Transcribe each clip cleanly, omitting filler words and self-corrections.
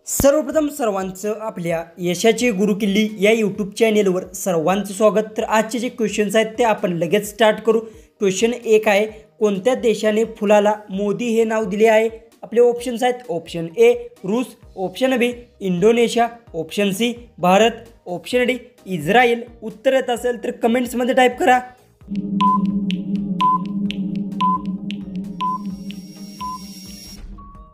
सर्वप्रथम सर्वांचं आपल्या यशाची गुरुकिल्ली या यूट्यूब चॅनेलवर सर्वांचं स्वागत। तर आजचे जे क्वेश्चन्स आहेत ते आपण लगेच स्टार्ट करू। क्वेश्चन 1 आहे, कोणत्या देशाने फुलाला मोदी हे नाव दिले आहे? आपले ऑप्शन्स आहेत, ऑप्शन ए रूस, option B Indonesia, option C Bharat, option D इस्रायल। उत्तर येत असेल तर कमेंट्समध्ये टाईप करा।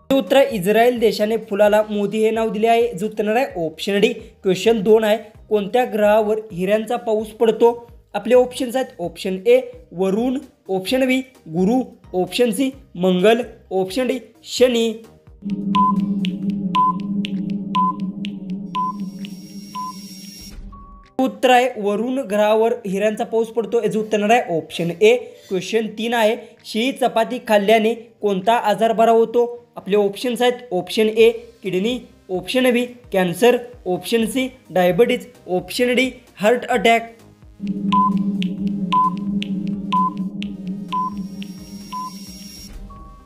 उत्तर इस्रायल देशाने फुलाला मोदी हे नाव दिले आहे। जो उत्तर आहे ऑप्शन डी। क्वेश्चन 2 आहे, कोणत्या ग्रहावर हिऱ्यांचा पाऊस पडतो? आपले ऑप्शन्स आहेत, ऑप्शन ए वरुण, ऑप्शन बी गुरु, ऑप्शन सी मंगल, ऑप्शन डी शनी। उत्तर आहे वरुण ग्रहावर हिऱ्यांचा पाऊस पडतो। याचं उत्तर आहे ऑप्शन ए। क्वेश्चन 3 आहे, शिळी चपाती खाल्ल्याने कोणता आजार बरा होतो? आपले ऑप्शन्स आहेत, option A kidney, option B cancer, option C diabetes, option D heart attack.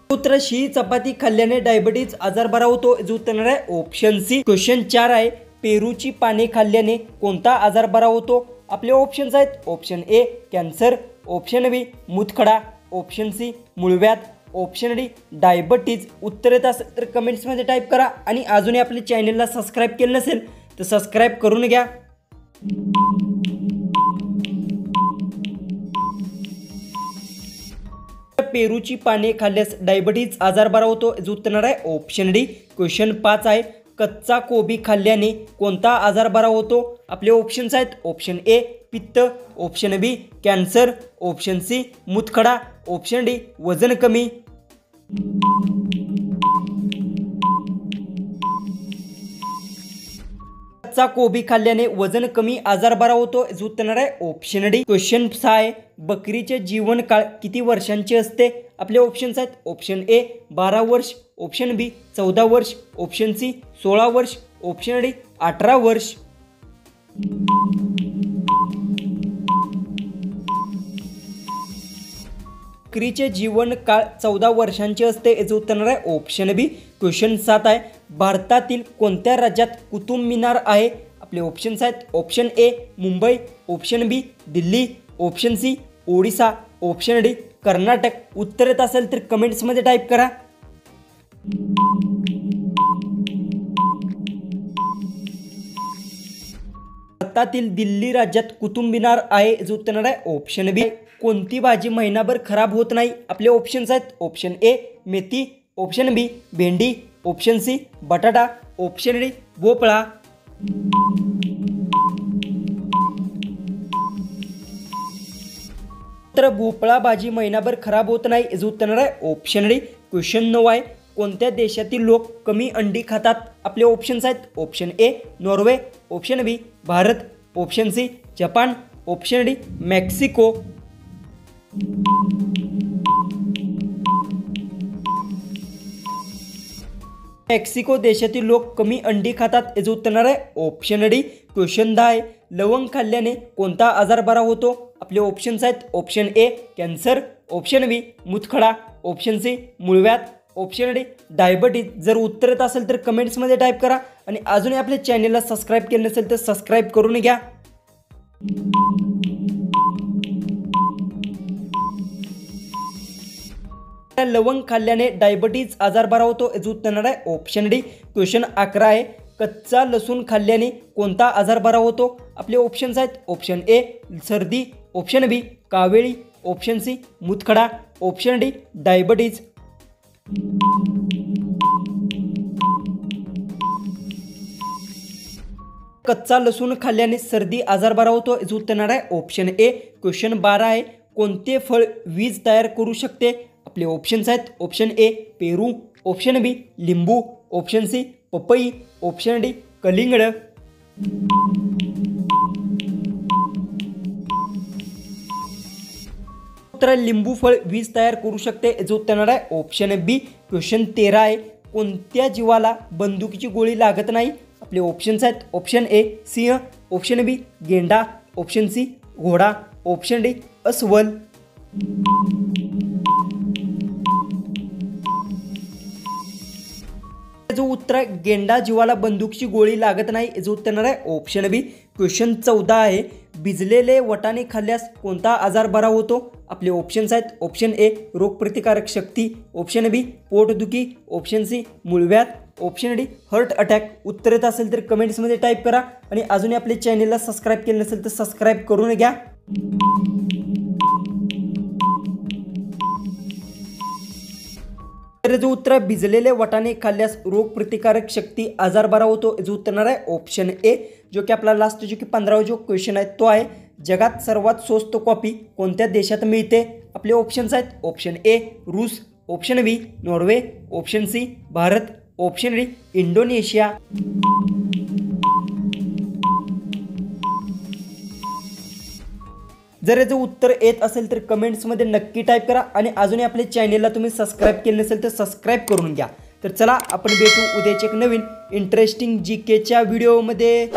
उत्तर शिळी चपाती खाल्ल्याने डायबिटीज आजार बरा होतो। याचं उत्तर आहे ऑप्शन सी। क्वेश्चन 4 आहे, पेरूची पाने खाल्ल्याने कोणता आजार बरा होतो? आपले ऑप्शन्स आहेत, option A cancer, option B मूतखडा, ऑप्शन सी मूळव्याध, ऑप्शन डी डायबिटीज। उत्तर येत असेल तर कमेंट्समध्ये टाईप करा आणि अजूनही आपल्या चॅनलला सबस्क्राईब केलं नसेल तर सबस्क्राईब करून घ्या। पेरूची पाने खाल्ल्यास डायबिटीज आजार बरा होतो। याचं उत्तर आहे ऑप्शन डी। क्वेश्चन 5 आहे, कच्चा कोबी खाल्ल्याने कोणता आजार बरा होतो? आपले ऑप्शन्स आहेत, ऑप्शन ए पित्त, option B cancer, option C मूतखडा, ऑप्शन डी वजन कमी। कच्चा कोबी खाल्ल्याने वजन कमी आजार बरा होतो। याचं उत्तर आहे ऑप्शन डी। क्वेश्चन 6 आहे, बकरीचे जीवनकाळ किती वर्षांचे असते? आपले ऑप्शन्स आहेत, ऑप्शन ए 12 वर्ष, ऑप्शन बी 14 वर्ष, ऑप्शन सी 16 वर्ष, ऑप्शन डी 18 वर्ष। बकरीचे जीवनकाळ 14 वर्षांचे असते। याचं उत्तर आहे ऑप्शन बी। क्वेश्चन 7 आहे, भारतातील कोणत्या राज्यात कुतुब मिनार आहे? आपले ऑप्शन्स आहेत, option A Mumbai, option B Delhi, option C Odisha, option D Karnataka. उत्तर येत असेल तर कमेंट्समध्ये टाईप करा। भारतातील दिल्ली राज्यात कुतुब मिनार आहे। याचं उत्तर आहे ऑप्शन बी। कोणती भाजी महिनाभर खराब होत नाही? आपले ऑप्शन्स आहेत, ऑप्शन ए मेथी, ऑप्शन बी भेंडी, ऑप्शन सी बटाटा, ऑप्शन डी भोपळा। तर भोपळा भाजी महिनाभर खराब होत नाही। याचं उत्तर आहे ऑप्शन डी। क्वेश्चन 9 आहे, कोणत्या देशातील लोक कमी अंडी खातात? आपले ऑप्शन्स आहेत, option A Norway, option B Bharat, option C Japan, option D Mexico. Mexico देशातील लोक कमी अंडी खातात। याचं उत्तर आहे ऑप्शन डी। क्वेश्चन 10 आहे, लवंग खाल्ल्याने कोणता आजार बरा होतो? आपले ऑप्शन्स आहेत, option A cancer, option B मूतखडा, ऑप्शन सी मूळव्याध, ऑप्शन डी डायबिटीज। जर उत्तर येत असेल तर कमेंट्समध्ये टाईप करा आणि अजूनही आपल्या चॅनलला सबस्क्राईब केलं नसेल तर सबस्क्राईब करून घ्या। लवंग खाल्ल्याने डायबिटीज आजार बरा होतो। याचं उत्तर आहे ऑप्शन डी। क्वेश्चन 11 आहे, कच्चा लसूण खाल्ल्याने कोणता आजार बरा होतो? आपले ऑप्शन्स आहेत, ऑप्शन ए सर्दी, ऑप्शन बी कावेळी, ऑप्शन सी मूतखडा, ऑप्शन डी डायबिटीज। कच्चा लसूण खाल्ल्याने सर्दी आजार बरा होतो। याचं उत्तर आहे ऑप्शन ए। क्वेश्चन 12 आहे, कोणते फळ वीज तयार करू शकते? आपले ऑप्शन्स आहेत, ऑप्शन ए पेरू, ऑप्शन बी लिंबू, ऑप्शन सी पपई, ऑप्शन डी कलिंगड। उत्तर लिंबू फळ वीज तयार करू शकते। याचं उत्तर आहे ऑप्शन बी। क्वेश्चन 13 आहे, कोणत्या जीवाला बंदुकीची गोळी लागत नाही? आपले ऑप्शन्स आहेत, ऑप्शन ए सिंह, ऑप्शन बी गेंडा, ऑप्शन सी घोडा, ऑप्शन डी अस्वल। याचं उत्तर आहे गेंडा जीवाला बंदूकची गोळी लागत नाही, याचं उत्तर येणार आहे ऑप्शन बी. क्वेश्चन 14 आहे भिजलेले वटाणे खाल्ल्यास कोणता आजार बरा होतो? आपले ऑप्शन्स आहेत ऑप्शन ए रोगप्रतिकारक शक्ती, ऑप्शन बी पोटदुखी, ऑप्शन सी मूळव्याध, ऑप्शन डी हार्ट अटॅक. उत्तर येत असेल तर कमेंट्समध्ये टाईप करा आणि अजूनही आपल्या चॅनलला सबस्क्राईब केलं नसेल तर सबस्क्राईब करून घ्या. याचं उत्तर भिजलेले वटाणे खाल्ल्यास रोगप्रतिकारक शक्ती आजार बरा होतो, याचं उत्तर येणार आहे ऑप्शन ए. जो की आपला लास्ट जो की 15वा जो क्वेश्चन आहे तो आहे जगात सर्वात स्वस्त कॉफी कोणत्या देशात मिळते? आपले ऑप्शन्स आहेत ऑप्शन ए रूस, option B Norway, option C Bharat, option D Indonesia. जर याचं उत्तर येत असेल तर कमेंट्समध्ये नक्की टाईप करा आणि अजूनही आपल्या चॅनलला तुम्ही सबस्क्राईब केले नसेल तर सबस्क्राईब करून घ्या. तर चला आपण भेटू उद्याच्या एक नवीन इंटरेस्टिंग GKच्या व्हिडिओमध्ये.